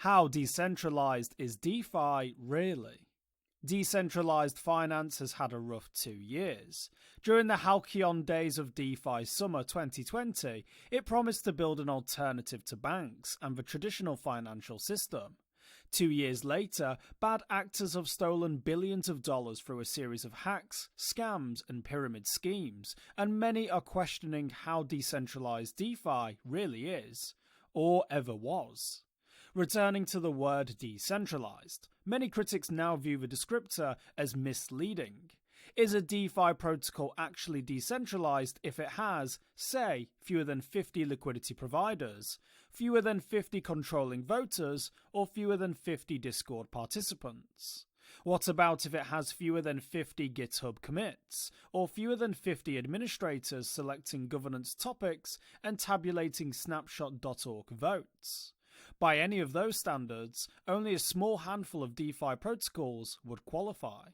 How decentralized is DeFi really? Decentralized finance has had a rough 2 years. During the halcyon days of DeFi Summer 2020, it promised to build an alternative to banks and the traditional financial system. 2 years later, bad actors have stolen billions of dollars through a series of hacks, scams, and pyramid schemes, and many are questioning how decentralized DeFi really is, or ever was. Returning to the word decentralized, many critics now view the descriptor as misleading. Is a DeFi protocol actually decentralized if it has, say, fewer than 50 liquidity providers, fewer than 50 controlling voters, or fewer than 50 Discord participants? What about if it has fewer than 50 GitHub commits, or fewer than 50 administrators selecting governance topics and tabulating snapshot.org votes? By any of those standards, only a small handful of DeFi protocols would qualify.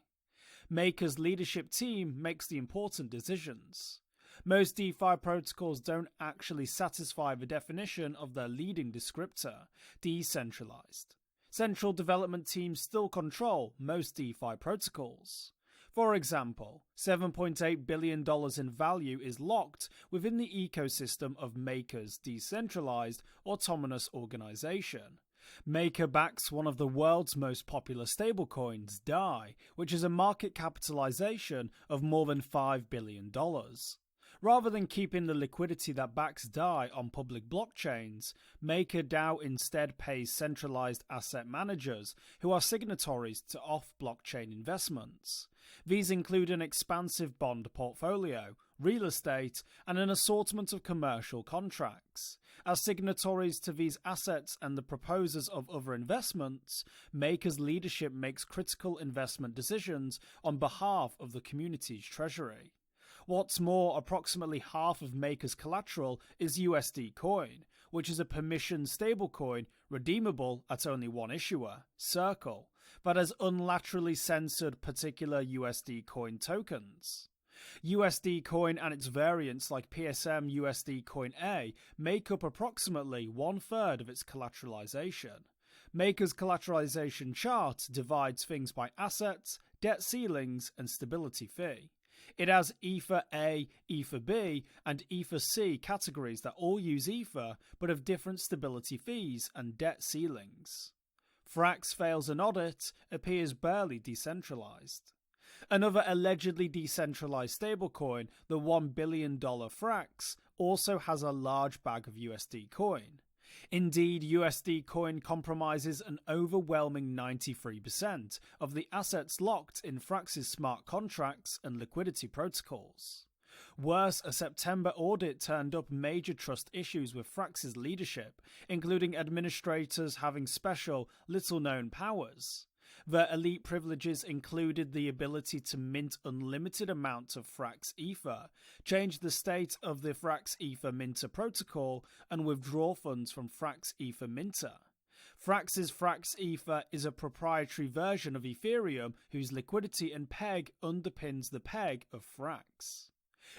Maker's leadership team makes the important decisions. Most DeFi protocols don't actually satisfy the definition of their leading descriptor, decentralized. Central development teams still control most DeFi protocols. For example, $7.8 billion in value is locked within the ecosystem of Maker's decentralized autonomous organization. Maker backs one of the world's most popular stablecoins, DAI, which has a market capitalization of more than $5 billion. Rather than keeping the liquidity that backs DAI on public blockchains, MakerDAO instead pays centralized asset managers who are signatories to off-blockchain investments. These include an expansive bond portfolio, real estate, and an assortment of commercial contracts. As signatories to these assets and the proposers of other investments, Maker's leadership makes critical investment decisions on behalf of the community's treasury. What's more, approximately half of Maker's collateral is USD Coin, which is a permissioned stablecoin redeemable at only one issuer, Circle, that has unilaterally censored particular USD Coin tokens. USD Coin and its variants like PSM USD Coin A make up approximately 1/3 of its collateralization. Maker's collateralization chart divides things by assets, debt ceilings, and stability fee. It has Ether A, Ether B, and Ether C categories that all use Ether but have different stability fees and debt ceilings. Frax fails an audit, appears barely decentralized. Another allegedly decentralized stablecoin, the $1 billion Frax, also has a large bag of USD Coin. Indeed, USD Coin compromises an overwhelming 93% of the assets locked in Frax's smart contracts and liquidity protocols. Worse, a September audit turned up major trust issues with Frax's leadership, including administrators having special, little-known powers. Their elite privileges included the ability to mint unlimited amounts of Frax Ether, change the state of the Frax Ether Minter protocol, and withdraw funds from Frax Ether Minter. Frax's Frax Ether is a proprietary version of Ethereum whose liquidity and peg underpins the peg of Frax.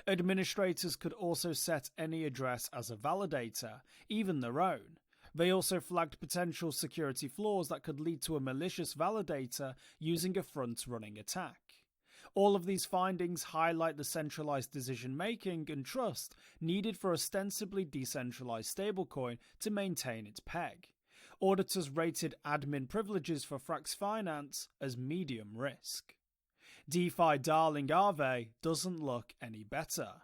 Administrators could also set any address as a validator, even their own. They also flagged potential security flaws that could lead to a malicious validator using a front-running attack. All of these findings highlight the centralized decision-making and trust needed for ostensibly decentralized stablecoin to maintain its peg. Auditors rated admin privileges for Frax Finance as medium risk. DeFi darling Aave doesn't look any better.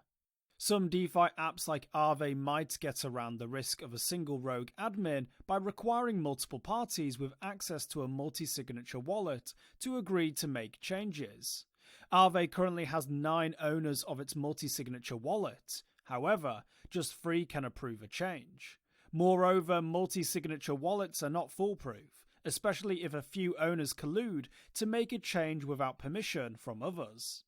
Some DeFi apps like Aave might get around the risk of a single rogue admin by requiring multiple parties with access to a multi-signature wallet to agree to make changes. Aave currently has 9 owners of its multi-signature wallet. However, just 3 can approve a change. Moreover, multi-signature wallets are not foolproof, especially if a few owners collude to make a change without permission from others.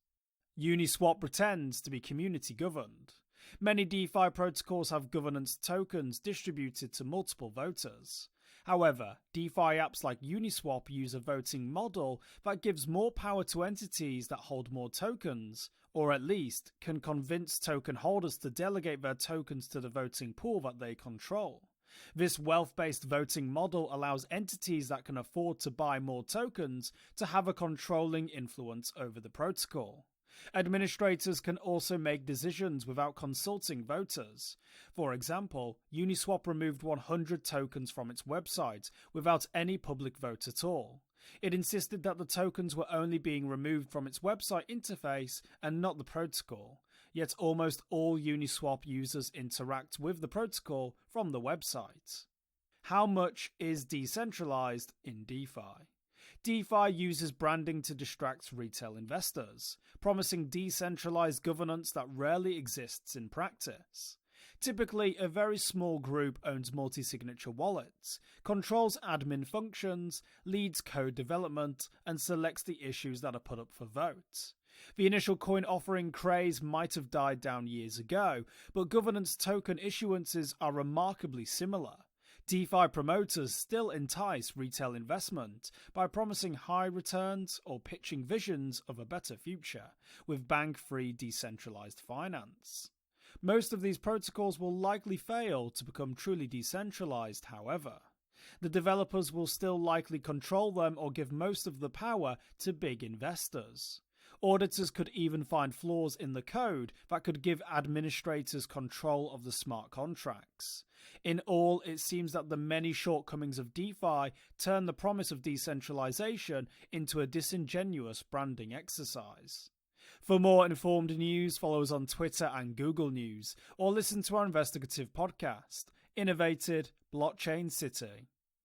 Uniswap pretends to be community governed. Many DeFi protocols have governance tokens distributed to multiple voters. However, DeFi apps like Uniswap use a voting model that gives more power to entities that hold more tokens, or at least can convince token holders to delegate their tokens to the voting pool that they control. This wealth-based voting model allows entities that can afford to buy more tokens to have a controlling influence over the protocol. Administrators can also make decisions without consulting voters. For example, Uniswap removed 100 tokens from its website without any public vote at all. It insisted that the tokens were only being removed from its website interface and not the protocol, yet almost all Uniswap users interact with the protocol from the website. How much is decentralized in DeFi? DeFi uses branding to distract retail investors, promising decentralized governance that rarely exists in practice. Typically, a very small group owns multi-signature wallets, controls admin functions, leads code development, and selects the issues that are put up for vote. The initial coin offering craze might have died down years ago, but governance token issuances are remarkably similar. DeFi promoters still entice retail investment by promising high returns or pitching visions of a better future, with bank-free decentralized finance. Most of these protocols will likely fail to become truly decentralized, however. The developers will still likely control them or give most of the power to big investors. Auditors could even find flaws in the code that could give administrators control of the smart contracts. In all, it seems that the many shortcomings of DeFi turn the promise of decentralization into a disingenuous branding exercise. For more informed news, follow us on Twitter and Google News, or listen to our investigative podcast, Innovated Blockchain City.